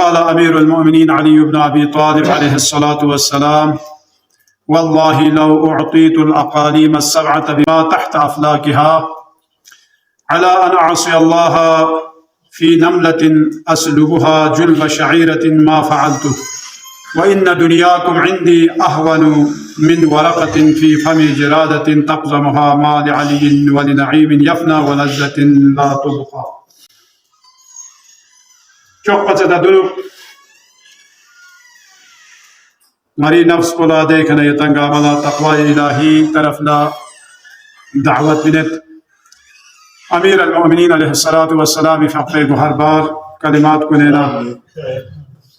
قال أمير المؤمنين علي بن أبي طالب عليه الصلاة والسلام: والله لو أعطيت الأقاليم السبعة بما تحت أفلاكها على أن أعصي الله في نملة أسلبها جلب شعيرة ما فعلته، وإن دنياكم عندي أهون من ورقة في فم جرادة تقزمها ما لعلي ولنعيم يفنى ولذة لا تبقى. Çok paçada durup mari nafs kola dekana yatanga amala taqwa ilahi tarafla da'wat binet Amir al-Mu'minin alayhi salatu wassalam faqih har bar kalimat kunena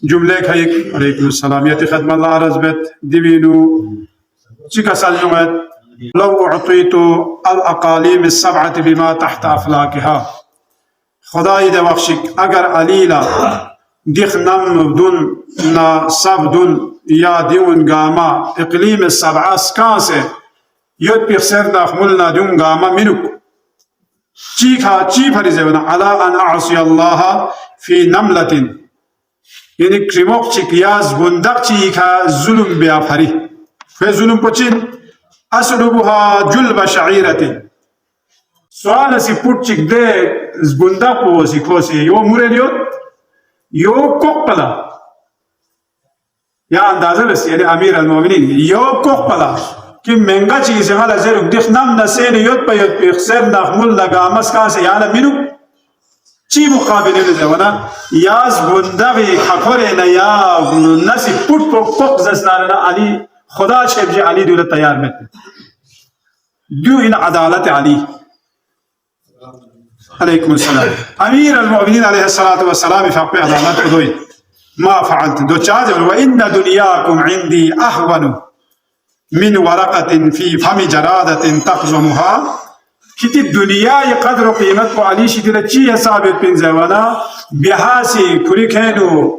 jumle khayk alaykum assalam yati khadma Allah arazbet divinu chika salyumat law u'titu al-aqalim as-sab'ati bima tahta aflakiha خدای د بخشک اگر علیلا دخنم دون نا سبدون یا دیون Gama اقلیم السبعه اسکانسه یود پیخسر داخملنا دیون Gama منوک چی فریزه بنا علا ان اعصی الله فی نملت یعنی کرموک چیک یاز بندق چیکا ظلم بیا فری فی ظلم پچین اسلوبها جلب شعیرت سوال سی پوت چیک ده زبنده پوسی کوسی یو موریلیوت یو کوکپلا یا اندازه بس یعنی امیر المؤمنین یو کوکپلا که منگا چیزی حالا زیرک دخنم نسین یوت پا یوت پیخسر نخمول نگامس کانسی یانا منو چی مقابلی لزیونا یا زبنده بی خکوری نیا نسی پوت پو کوک زسناننا علی خدا شب جی علی دولت تیار میں دو این عدالت علی عليكم السلام. أمير المؤمنين عليه الصلاة والسلام فقه عدالت أدوي ما فعلت دو چاذ وإن دنياكم عندي أهون من ورقة في فم جرادة تقزمها كتي الدنيا قدر قيمت وعلي شتلا چي حسابت بن زوانا بحاسي كوري كانوا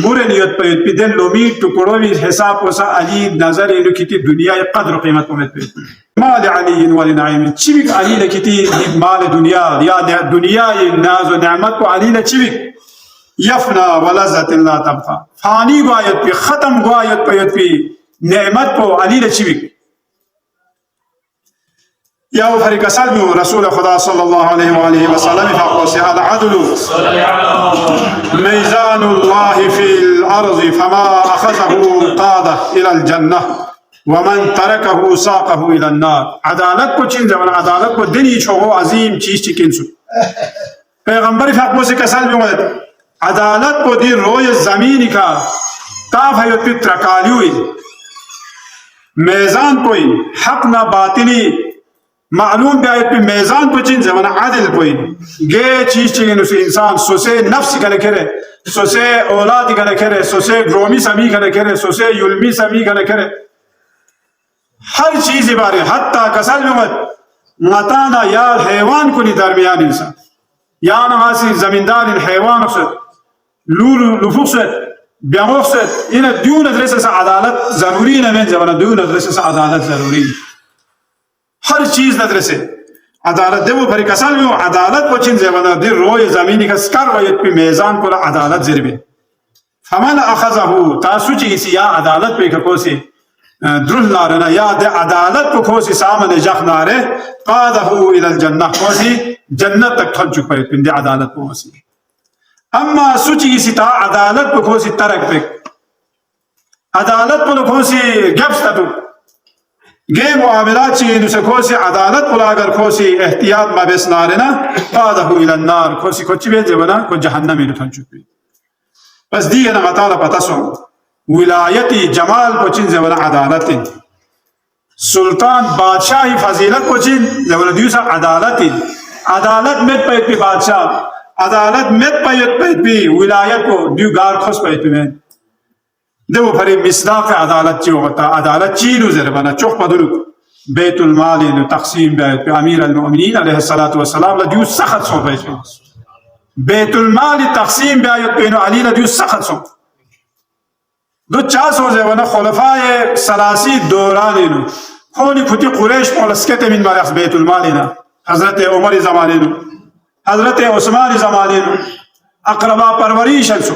مورن يوت پيت بدن لومي تقروي حساب وسا علي نظر إنه كتي الدنيا قدر قيمت ومت بيت مال علي ولنعيم چبك علي لكتي مال دنيا يا دنيا الناز ونعمت علي لچبك يفنى ولذة لا تبقى فاني غايت بي ختم غايت بيت بي نعمت علي لچبك يا فريق سلم رسول خدا صلى الله عليه وآله وسلم فقال العدل ميزان الله في الأرض فما أخذه قاده إلى الجنة ومن تركه ساقه إلى النار. عدالت کو چین زمان عدالت کو دنی چھو عظیم چیز چکن سو پیغمبر فقبو سے کسل بیوید عدالت کو دی روی زمین کا تاف ہے پی ترکالیوی میزان کوئی حق نہ باطلی معلوم بیایت پی میزان کو چین زمان عدل کوئی گے چیز چکن اسے انسان سوسے نفس کا لکھرے سوسے اولاد کا لکھرے سوسے گرومی سمی کا لکھرے سوسے یلمی سمی کا لکھرے ہر چیز بارے حتی کسل بیوید مطانا یا حیوان کنی درمیان انسان یا نماسی زمیندار حیوان اخصد لفوق سد بیاموخ سد این دیون ادرس سے عدالت ضروری نمین زمانہ دیون ادرس سے عدالت ضروری ہر چیز ندرس عدالت دیو پھر کسل بیو عدالت پچین زمانہ دی روی زمینی کا سکر ویت پی میزان کلا عدالت ضربی فمن اخذہو تاسو چیسی یا عدالت پی ککوسی درل نارنا یا دے عدالت کو کھوسی سامنے جخ نارے قادہو الى الجنہ کھوسی جنت تک تھل چک پہ پندے عدالت کو کھوسی اما سوچی کسی تا عدالت کو کھوسی ترک پہ عدالت کو کھوسی گفت تو گے معاملات چی نسے کھوسی عدالت کو اگر کھوسی احتیاط مبس نارنا قادہو الى النار کھوسی کچھ بھی بنا کو جہنمی تھل چک پہ بس دیگه نغتالا پتاسو ولایتی جمال پچین زولا عدالت سلطان بادشاہی فضیلت پچین زولا دیوسا عدالت عدالت مت پیت پی بادشاہ عدالت مت پیت پی ولایت کو دیو گار خس پیت پی میں دیو پھری مصداق عدالت چی ہوتا عدالت چیلو زربانا چوک پدلو بیت المال تقسیم بیت پی امیر المؤمنین علیہ السلام لدیو سخت سو بیت پی بیت المال تقسیم بیت پی علی لدیو سخت سو دو چاس ہو جائے خلفاء سلاسی دورانینو خونی کھتی قریش مولسکت من مرخ بیت المالنا حضرت عمر زمانینو حضرت عثمان زمانینو اقربا پروریشن سو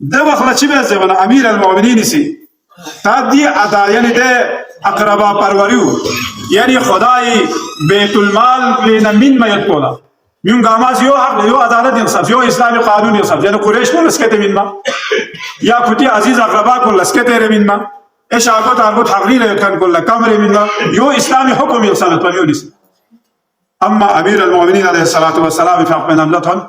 ده وخلا بس وانا امير المؤمنين سي تادي ادا يعني ده اقربا پروریو يعني خدای بیت المال لنا من ما يطولا من غاماز يو حق يو عدالت انصاف يو اسلامي قانون انصاف يعني قريش کو لسکتے من ما یا کتی عزیز اقربا کو لسکتے من ما ايش اگوت اگوت تقریر كان كل كامر من ما يو اسلامي حكم انصاف تو اما امير المؤمنين عليه الصلاه والسلام في اپنے نملتون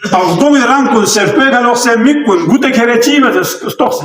Avdom rankul serpega loxe mikun gute kerechiva stokse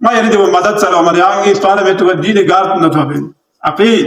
ما يريد مدد سلام يعني طالب تودي لي قارب نتوبين عقيد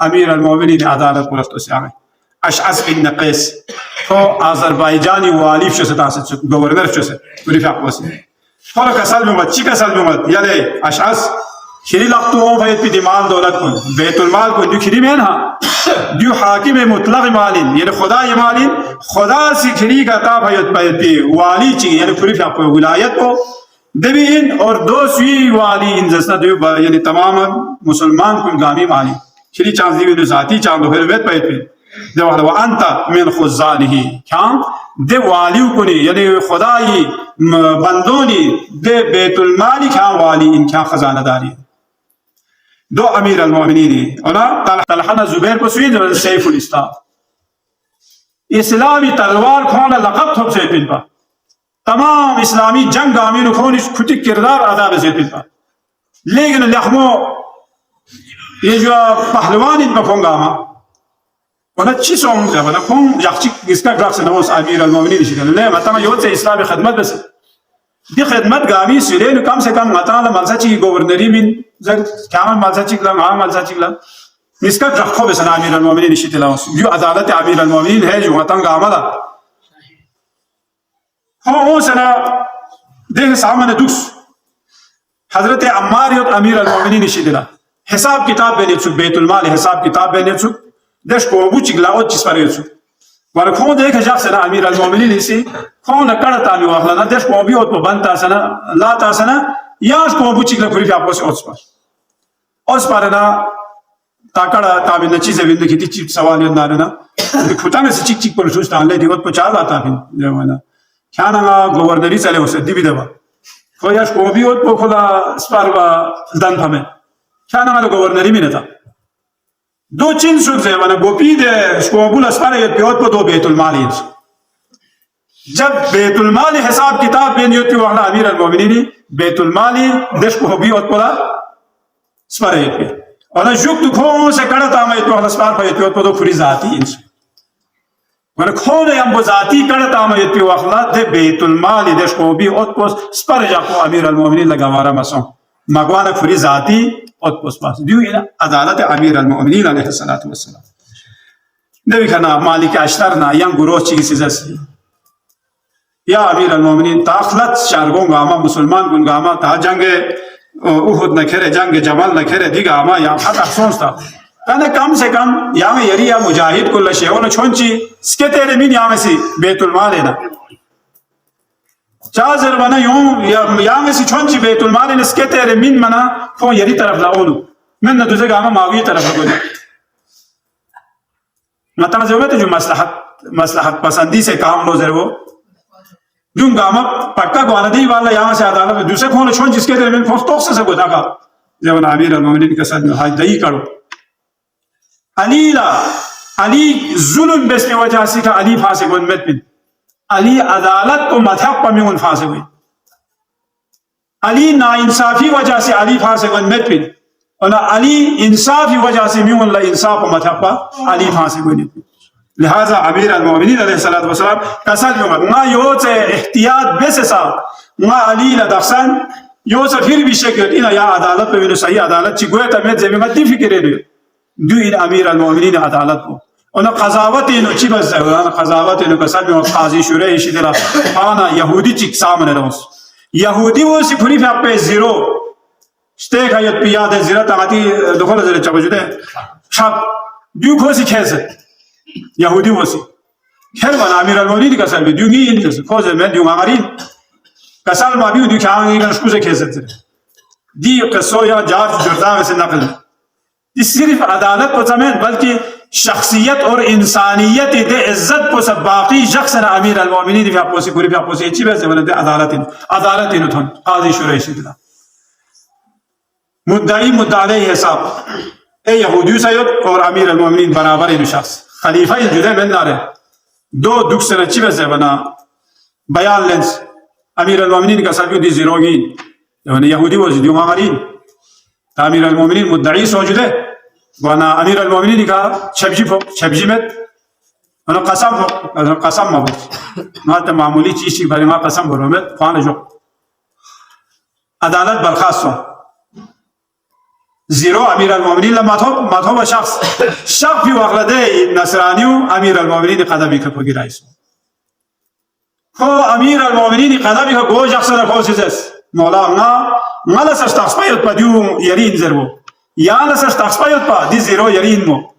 امیر المؤمنین عدالت پرست سے آگے اشعث بن قیس تو آذربایجانی والی شو ستاسد گورنر شو سے پوری فاقوسی فلا کسل میومد چی کسل میومد یعنی اشعث خیلی لقتو اون باید پی مال دولت کن بیت المال کن دو خیلی مین ها دو حاکم مطلق مالین یعنی خدای مالین خدا سی خیلی کا تا باید پی والی چی یعنی پوری فاقو ولایت کو دبین اور دو سوی والی ان جسنا دو یعنی تمام مسلمان کن گامی مالی خیلی چانس دیوی ذاتی چاند دو بیت باید پی دو وانت من خزانه کام دو والیو کنی یعنی خدای بندونی دو بیت المالی کام والی ان کیا خزانه داری دو امیر المؤمنین اونا طلحہ زبیر کو سوی سیف الاسلام اسلامی تلوار کھونا لقب تھوب سے پن پا تمام اسلامی جنگ امیر کھونی کھتی کردار ادا سے پن پا لیکن لخمو یہ جو پہلوان ان پکھوں گا ہاں اونا چی سوم جا بنا کھون یخچی اس کا گراف سے نوز امیر المؤمنین شکل لے مطمئن یود سے اسلامی خدمت بس دی خدمت گامی سلین کم سے کم مطمئن ملسا چی گورنری من کامل ملسا چکلا مہا ملسا چکلا اس کا گراف بس امیر المؤمنین شکل جو عدالت امیر المؤمنین ہے جو مطمئن گاملا ہوں سنا دیکھ سامن دکس حضرت عمار یود امیر المؤمنین شکل حساب کتاب بینی چک بیت المال حساب کتاب بینی چک دش کو بو چکلا او چیز پر چک ور کھو دیکھ جا سنا امیر المؤمنین اسی کھو نہ کڑتا می واخلا دش کو بھی او بنتا سنا لا تا سنا یا کو بو چکلا پوری آپ کو اس پر نا تاکڑا تابع نہ چیز وند کی چیز سوال نہ نا کھوتا میں سے چک چک پر سوچتا لے دیوت کو چال آتا پھر جو ہے نا کیا نا گورنری چلے اسے دی بھی دوا کو یا کو بھی او کھلا اس پر دن ہمیں کیا نا گورنری میں نہ دو چین سوک سے وانا گوپی دے شکوبول اسپارے یہ پیوت پا دو بیت المالی جب بیت المالی حساب کتاب بین یوتی وحلا امیر المومنینی بیت المالی دش کو بیوت پا اسپارے یہ پی وانا جوک تو کھون سے کڑتا ہمیں تو وحلا اسپار پا یہ پیوت پا دو کھری ذاتی انسو وانا کھون یم بو ذاتی کڑتا ہمیں یہ پی وحلا دے بیت المالی دش کو بیوت پا اسپارے جا کو امیر المومنین لگا مارا مسوں مگوانا کھری ذاتی اور پس پاس دیو یہ عدالت امیر المؤمنین علیہ الصلوۃ والسلام نبی کنا مالک اشترنا یم گروہ چیز سیزس یا امیر المؤمنین تاخلت شارگوں گاما مسلمان گن گاما تا جنگ احد نہ کھرے جنگ جمل نہ کھرے دی گاما یا حد افسوس تھا کنا کم سے کم یا میں یری یا مجاہد کل شیون چھونچی سکے تیرے من یا میں سی بیت المال ہے نا چازر بنا یوں یا میں سی چھونچی بیت المال ہے سکے تیرے من منا کھون یری طرف لاؤنو من نہ دوسرے گاما ماوی طرف لگو مطمئن زیومت جو مصلحت پسندی سے کام لو ذر وہ جو گاما پکا گواندی والا یہاں سے عدالت میں دوسرے کھون چھون جس کے تیرے من کھون توق سے گودا کا زیون امیر المؤمنین کے ساتھ حاج دئی کرو علی ظلم بس کی وجہ سے کہ علی فاسق ونمت بن علی عدالت کو مذہب پر میں فاسق ہوئی علی ناانصافی وجہ سے علی فاسق ونمت بن اور علی انصافی وجہ سے میں اللہ انصاف و مذہب پر علی فاسق ہوئی لہذا امیر المؤمنین علیہ الصلوۃ والسلام کسل جو ما یو سے احتیاط بس سا ما علی لدخسن یو سے پھر بھی شکر ان یا عدالت پہ صحیح عدالت چ گویا تمت زمین دی فکر دے دو ان امیر المؤمنین عدالت کو ان قضاوت ان چ بس قضاوت ان کسل جو قاضی شورى شدرا انا یہودی چ سامنے روس یہودی وہ سی پھری پہ زیرو شتیک hayat piyade zirat ati دخول زیر چبجده شب دیو کھوسی کھیسه یهودی وسی خیر من امیر المؤمنین کسل بی دیو گی این کھوزه من دیو مغارین کسل ما بیو دیو که آنگی کنش کوزه کھیسه زیر دی قصو یا جارج جرداغ سے نقل دی صرف عدالت کو زمین بلکہ شخصیت اور انسانیت دے عزت کو سب باقی شخص نا امیر المؤمنین فی اپوسی پوری فی اپوسی چی بیسے ولد عدالت انو تھن قاضی شورى شدلا مدعی مدعی حساب اے یہودیو سید اور امیر المؤمنین برابر این شخص خلیفہ جدے من نارے دو دکھ سے نچی بس ہے بنا بیان لینس امیر المؤمنین کا سبیو دی زیروگین یعنی یہودی و زیدیو مامرین امیر المؤمنین مدعی سو جدے وانا امیر المؤمنین کا چھبجی مت وانا قسم مبت ما تا معمولی چیزی بری ما قسم برومت خوانا جو عدالت برخواست سو زيرو أمير المؤمنين لما هو شخص في وغلدي نصرانيو أمير المؤمنين قدمك بقرايس هو أمير المؤمنين قدمك جو شخصنا خوشيس مولا ما لسه تخصبيت بديو يرين زرو يا لسه تخصبيت بدي زيرو يرين مو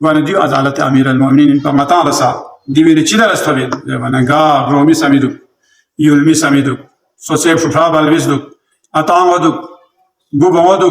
ورني أزالة أمير المؤمنين فمتى رسا ديوين تشيلا رستوين ونعا رومي سميدو يولمي سميدو سوسيب شفرا بالويزدو أتامودو بوبامودو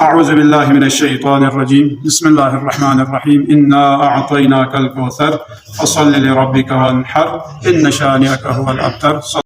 أعوذ بالله من الشيطان الرجيم بسم الله الرحمن الرحيم إنا أعطيناك الكوثر فصل لربك وانحر إن شانئك هو الأبتر.